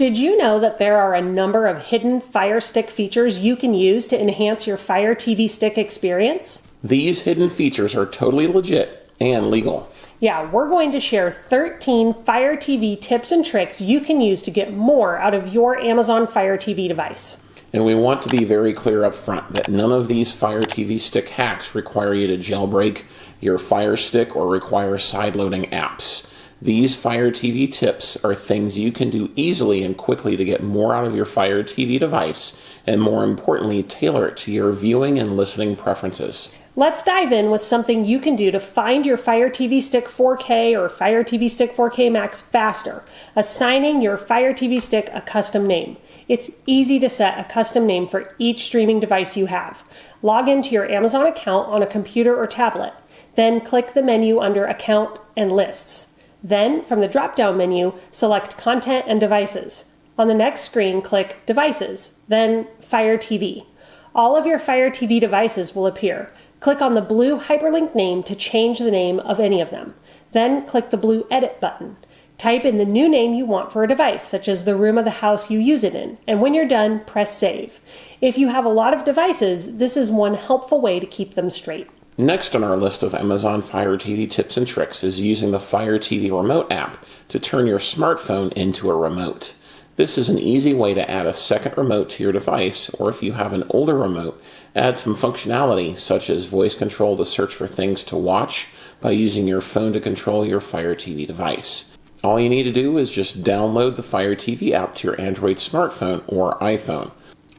Did you know that there are a number of hidden Fire Stick features you can use to enhance your Fire TV Stick experience? These hidden features are totally legit and legal. Yeah, we're going to share 13 Fire TV tips and tricks you can use to get more out of your Amazon Fire TV device. And we want to be very clear up front that none of these Fire TV Stick hacks require you to jailbreak your Fire Stick or require sideloading apps. These Fire TV tips are things you can do easily and quickly to get more out of your Fire TV device, and more importantly, tailor it to your viewing and listening preferences. Let's dive in with something you can do to find your Fire TV Stick 4K or Fire TV Stick 4K Max faster: assigning your Fire TV Stick a custom name. It's easy to set a custom name for each streaming device you have. Log into your Amazon account on a computer or tablet. Then click the menu under Account and Lists. Then, from the drop-down menu, select Content and Devices. On the next screen, click Devices, then Fire TV. All of your Fire TV devices will appear. Click on the blue hyperlink name to change the name of any of them. Then click the blue Edit button. Type in the new name you want for a device, such as the room of the house you use it in, and when you're done, press Save. If you have a lot of devices, this is one helpful way to keep them straight. Next on our list of Amazon Fire TV tips and tricks is using the Fire TV Remote app to turn your smartphone into a remote. This is an easy way to add a second remote to your device, or if you have an older remote, add some functionality such as voice control to search for things to watch by using your phone to control your Fire TV device. All you need to do is just download the Fire TV app to your Android smartphone or iPhone.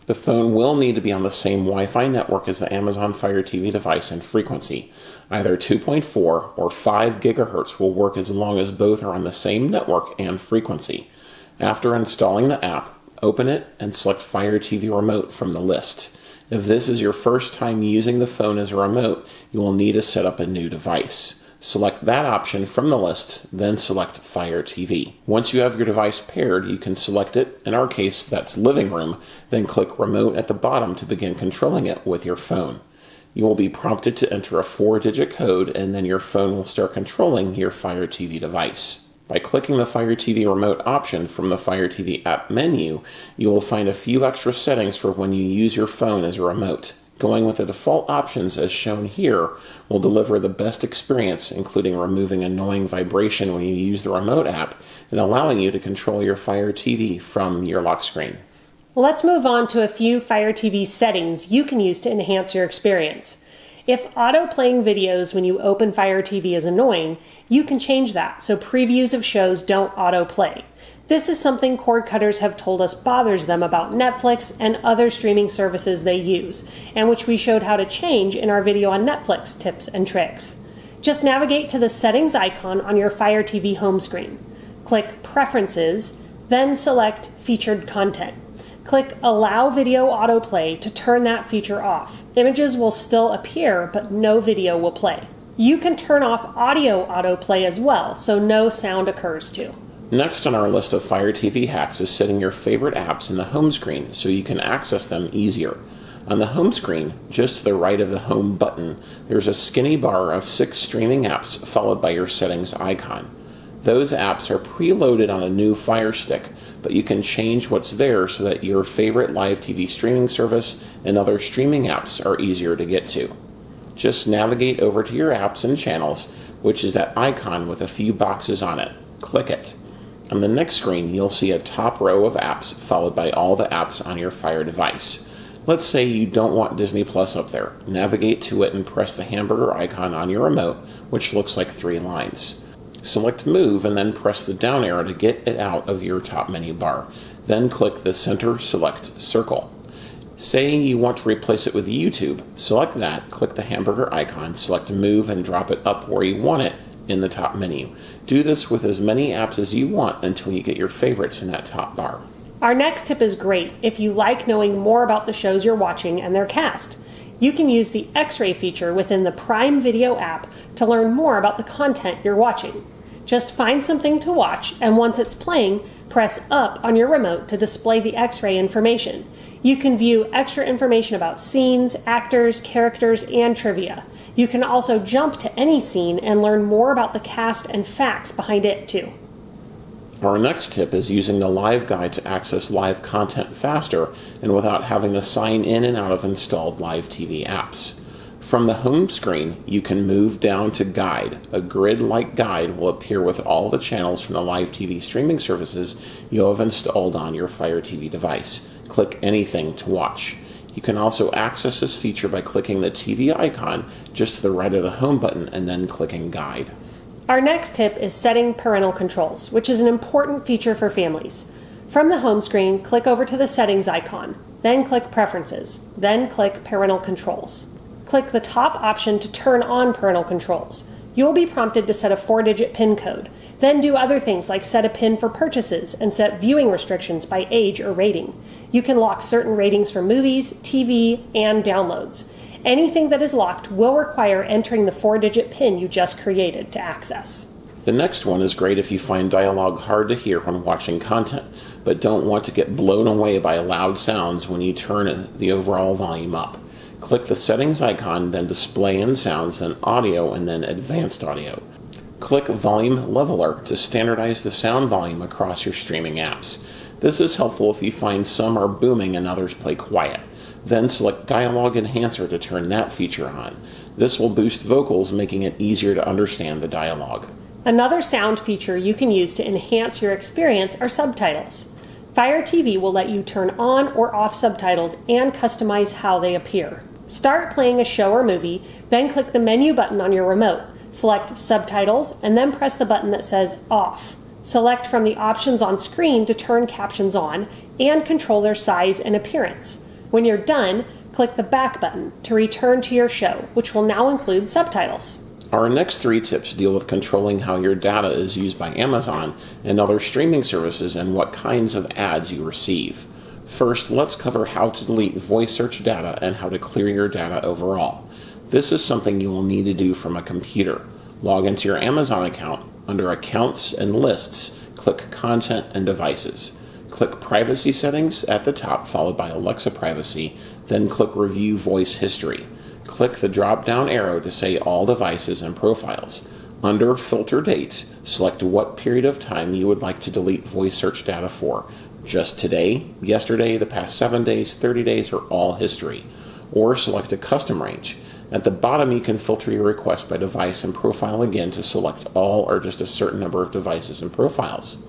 The phone will need to be on the same Wi-Fi network as the Amazon Fire TV device and frequency. Either 2.4 or 5 gigahertz will work as long as both are on the same network and frequency. After installing the app, open it and select Fire TV Remote from the list. If this is your first time using the phone as a remote, you will need to set up a new device. Select that option from the list, then select Fire TV. Once you have your device paired, you can select it. In our case, that's living room, then click Remote at the bottom to begin controlling it with your phone. You will be prompted to enter a 4-digit code, and then your phone will start controlling your Fire TV device. By clicking the Fire TV Remote option from the Fire TV app menu, you will find a few extra settings for when you use your phone as a remote. Going with the default options as shown here will deliver the best experience, including removing annoying vibration when you use the remote app and allowing you to control your Fire TV from your lock screen. Let's move on to a few Fire TV settings you can use to enhance your experience. If auto-playing videos when you open Fire TV is annoying, you can change that so previews of shows don't auto-play. This is something cord cutters have told us bothers them about Netflix and other streaming services they use, and which we showed how to change in our video on Netflix tips and tricks. Just navigate to the settings icon on your Fire TV home screen. Click Preferences, then select Featured Content. Click Allow Video Autoplay to turn that feature off. Images will still appear, but no video will play. You can turn off audio autoplay as well, so no sound occurs too. Next on our list of Fire TV hacks is setting your favorite apps in the home screen so you can access them easier. On the home screen, just to the right of the home button, there's a skinny bar of 6 streaming apps followed by your settings icon. Those apps are preloaded on a new Fire Stick, but you can change what's there so that your favorite live TV streaming service and other streaming apps are easier to get to. Just navigate over to your apps and channels, which is that icon with a few boxes on it. Click it. On the next screen, you'll see a top row of apps followed by all the apps on your Fire device. Let's say you don't want Disney Plus up there. Navigate to it and press the hamburger icon on your remote, which looks like 3 lines. Select Move and then press the down arrow to get it out of your top menu bar. Then click the center select circle. Say you want to replace it with YouTube. Select that, click the hamburger icon, select Move and drop it up where you want it in the top menu. Do this with as many apps as you want until you get your favorites in that top bar. Our next tip is great if you like knowing more about the shows you're watching and their cast. You can use the Xray feature within the Prime Video app to learn more about the content you're watching. Just find something to watch, and once it's playing, press up on your remote to display the Xray information. You can view extra information about scenes, actors, characters, and trivia. You can also jump to any scene and learn more about the cast and facts behind it too. Our next tip is using the Live Guide to access live content faster and without having to sign in and out of installed live TV apps. From the home screen, you can move down to Guide. A grid-like guide will appear with all the channels from the live TV streaming services you have installed on your Fire TV device. Click anything to watch. You can also access this feature by clicking the TV icon just to the right of the home button and then clicking Guide. Our next tip is setting parental controls, which is an important feature for families. From the home screen, click over to the settings icon, then click Preferences, then click Parental Controls. Click the top option to turn on parental controls. You will be prompted to set a 4-digit PIN code, then do other things like set a PIN for purchases and set viewing restrictions by age or rating. You can lock certain ratings for movies, TV, and downloads. Anything that is locked will require entering the 4-digit PIN you just created to access. The next one is great if you find dialogue hard to hear when watching content, but don't want to get blown away by loud sounds when you turn the overall volume up. Click the settings icon, then display and sounds, then audio, and then advanced audio. Click Volume Leveler to standardize the sound volume across your streaming apps. This is helpful if you find some are booming and others play quiet. Then select Dialogue Enhancer to turn that feature on. This will boost vocals, making it easier to understand the dialogue. Another sound feature you can use to enhance your experience are subtitles. Fire TV will let you turn on or off subtitles and customize how they appear. Start playing a show or movie, then click the menu button on your remote. Select Subtitles, and then press the button that says Off. Select from the options on screen to turn captions on and control their size and appearance. When you're done, click the back button to return to your show, which will now include subtitles. Our next 3 tips deal with controlling how your data is used by Amazon and other streaming services and what kinds of ads you receive. First, let's cover how to delete voice search data and how to clear your data overall. This is something you will need to do from a computer. Log into your Amazon account. Under Accounts and Lists, click Content and Devices. Click Privacy Settings at the top, followed by Alexa Privacy, then click Review Voice History. Click the drop-down arrow to say All Devices and Profiles. Under Filter Dates, select what period of time you would like to delete voice search data for. Just today, yesterday, the past 7 days, 30 days, or all history. Or select a custom range. At the bottom, you can filter your request by device and profile again to select all or just a certain number of devices and profiles.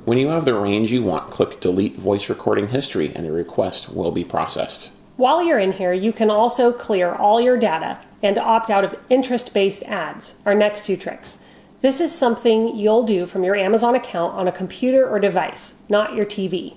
When you have the range you want, click Delete Voice Recording History and your request will be processed. While you're in here, you can also clear all your data and opt out of interest-based ads, our next 2 tricks. This is something you'll do from your Amazon account on a computer or device, not your TV.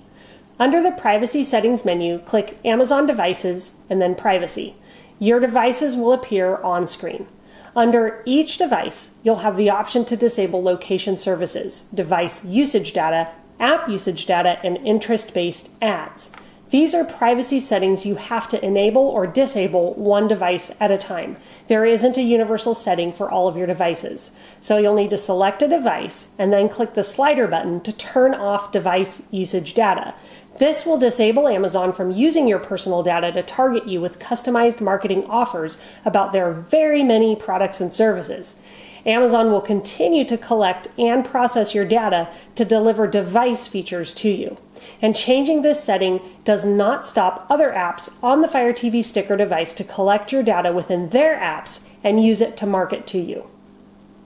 Under the Privacy Settings menu, click Amazon Devices and then Privacy. Your devices will appear on screen. Under each device, you'll have the option to disable location services, device usage data, app usage data, and interest-based ads. These are privacy settings you have to enable or disable one device at a time. There isn't a universal setting for all of your devices. So you'll need to select a device and then click the slider button to turn off device usage data. This will disable Amazon from using your personal data to target you with customized marketing offers about their very many products and services. Amazon will continue to collect and process your data to deliver device features to you. And changing this setting does not stop other apps on the Fire TV stick or device to collect your data within their apps and use it to market to you.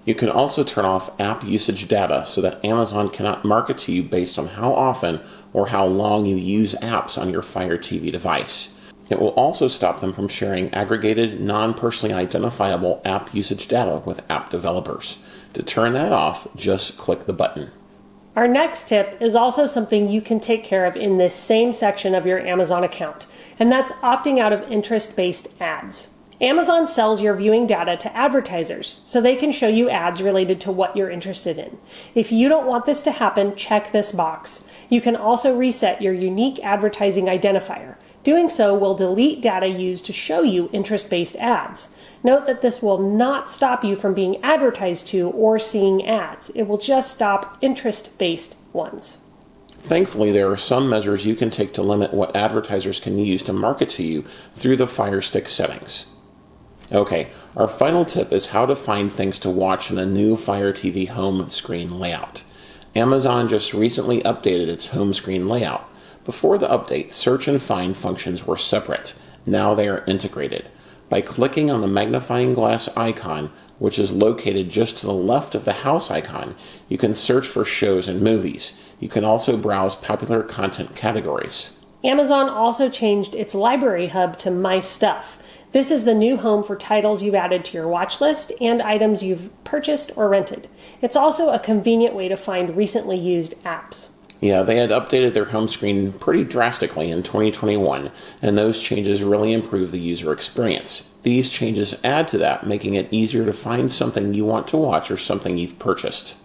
You can also turn off app usage data so that Amazon cannot market to you based on how often or how long you use apps on your Fire TV device. It will also stop them from sharing aggregated, non-personally identifiable app usage data with app developers. To turn that off, just click the button. Our next tip is also something you can take care of in this same section of your Amazon account, and that's opting out of interest-based ads. Amazon sells your viewing data to advertisers so they can show you ads related to what you're interested in. If you don't want this to happen, check this box. You can also reset your unique advertising identifier. Doing so will delete data used to show you interest-based ads. Note that this will not stop you from being advertised to or seeing ads. It will just stop interest-based ones. Thankfully, there are some measures you can take to limit what advertisers can use to market to you through the Fire Stick settings. Okay, our final tip is how to find things to watch in the new Fire TV home screen layout. Amazon just recently updated its home screen layout. Before the update, search and find functions were separate. Now they are integrated. By clicking on the magnifying glass icon, which is located just to the left of the house icon, you can search for shows and movies. You can also browse popular content categories. Amazon also changed its library hub to My Stuff. This is the new home for titles you've added to your watch list and items you've purchased or rented. It's also a convenient way to find recently used apps. Yeah, they had updated their home screen pretty drastically in 2021, and those changes really improved the user experience. These changes add to that, making it easier to find something you want to watch or something you've purchased.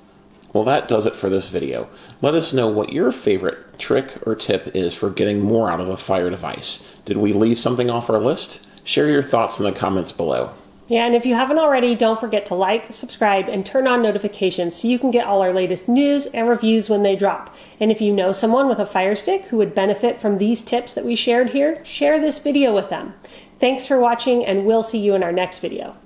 Well, that does it for this video. Let us know what your favorite trick or tip is for getting more out of a Fire device. Did we leave something off our list? Share your thoughts in the comments below. Yeah, and if you haven't already, don't forget to like, subscribe, and turn on notifications so you can get all our latest news and reviews when they drop. And if you know someone with a Fire Stick who would benefit from these tips that we shared here, share this video with them. Thanks for watching, and we'll see you in our next video.